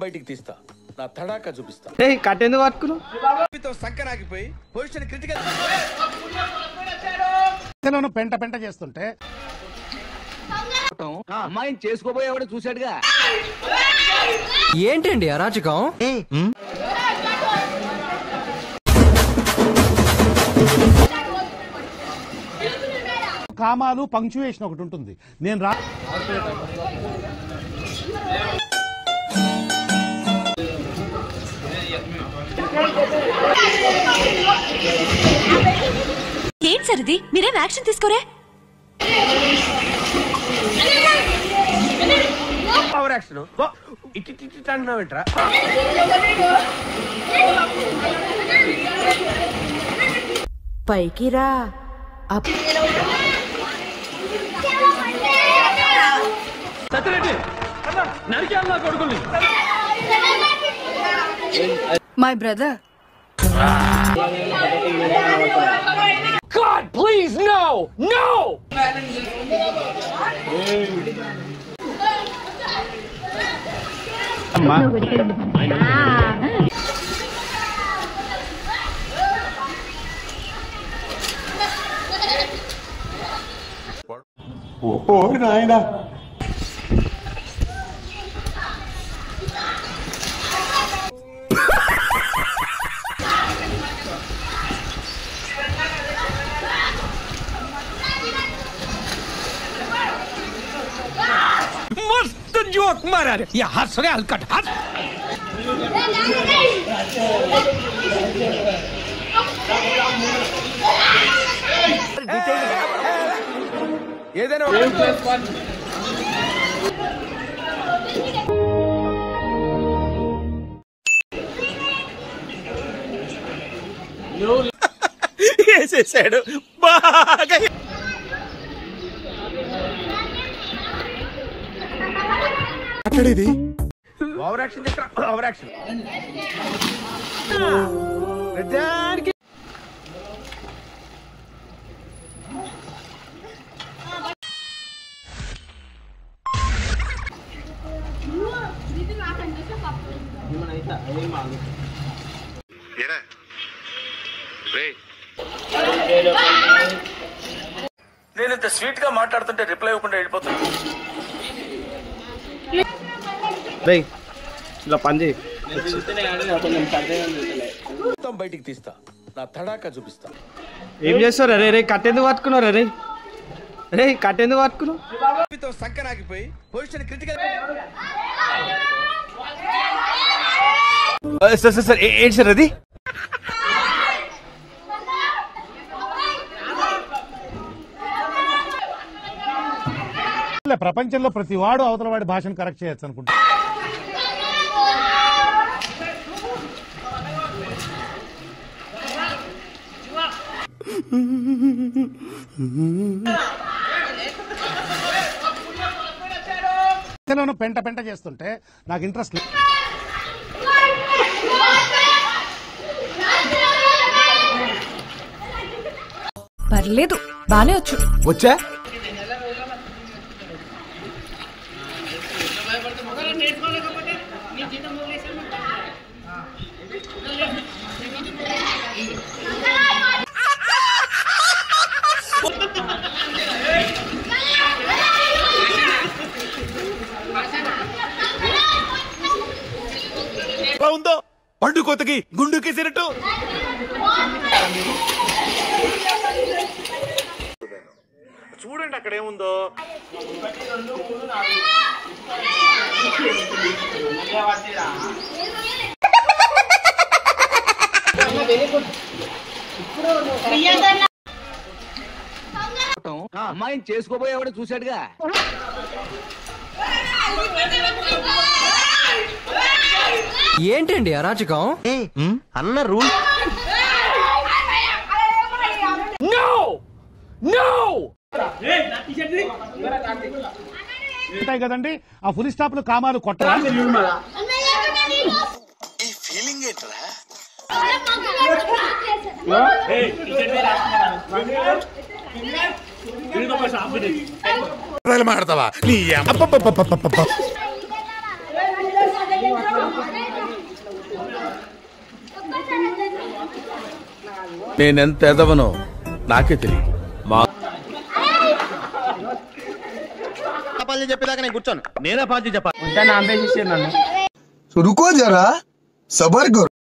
బయటికి తీస్తా, నా తడాకా చూపిస్తా. కట్టెందుకు పట్టుకున్నావు? సంకరాగిపోయి పొజిషన్ క్రిటికల్ పెంట పెంట చేస్తుంటే అమ్మాయిని చేసుకోబోయేవాడు చూశాడుగా. ఏంటండి అరాచకం? కామాలు పంక్చుయేషన్ ఒకటి ఉంటుంది. నేను ఏం సరిది, మీరేం యాక్షన్ తీసుకోరే? పవర్ యాక్షన్ ఇటు అంటున్నావేంట్రా? పైకి రా. My brother. God, please, no! No! నాయనా मस्त जोक मारा रे. या हंस रे हलकट हंस. ఏదైనా వేసేసాడు బాగా. ఓవర్ యాక్షన్ చేస్తా. ఓవర్ యాక్షన్ నేను ఇంత స్వీట్ గా మాట్లాడుతుంటే రిప్లై ఇవ్వకుండా వెళ్ళిపోతున్నా. ఇలా పని చేయి. బయటికి తీస్తా, నా తడాకా చూపిస్తా. ఏం చేస్తారు? రే రే కట్టెందుకు పట్టుకున్నారు? రే రే కట్టెందుకు పట్టుకున్నావు? సంకరాగిపోయి పొజిషన్ క్రిటికల్. సార్ ఏంటి సార్ అది? ప్రపంచంలో ప్రతి వాడు అవతల వాడి భాషను కరెక్ట్ చేయొచ్చు అనుకుంటా. పెంట పెంట చేస్తుంటే నాకు ఇంట్రెస్ట్ లేదు. పర్లేదు, బానే వచ్చు. వచ్చా? ఉందో పండు కొత్తకి గుండుకి సిరటు. చూడండి అక్కడ ఏముందో. అమ్మాయిని చేసుకోబోయేవాడు చూశాడుగా. ఏంటండి అరాచకం? అన్న రూల్. ఉంటాయి కదండి ఆ ఫుల్ స్టాప్ లో కామాలు కొట్టరా. ఈ ఫీలింగ్ ఏంట్రా? మాడతావా నీ నేనెంత ఎదవనో నాకే తెలియదు. చెప్పేదాకా నేను కూర్చోను. నేనే పార్టీ చెప్పాలి. ఉంటా నాంపేసి నన్ను रुको जरा सबर करो.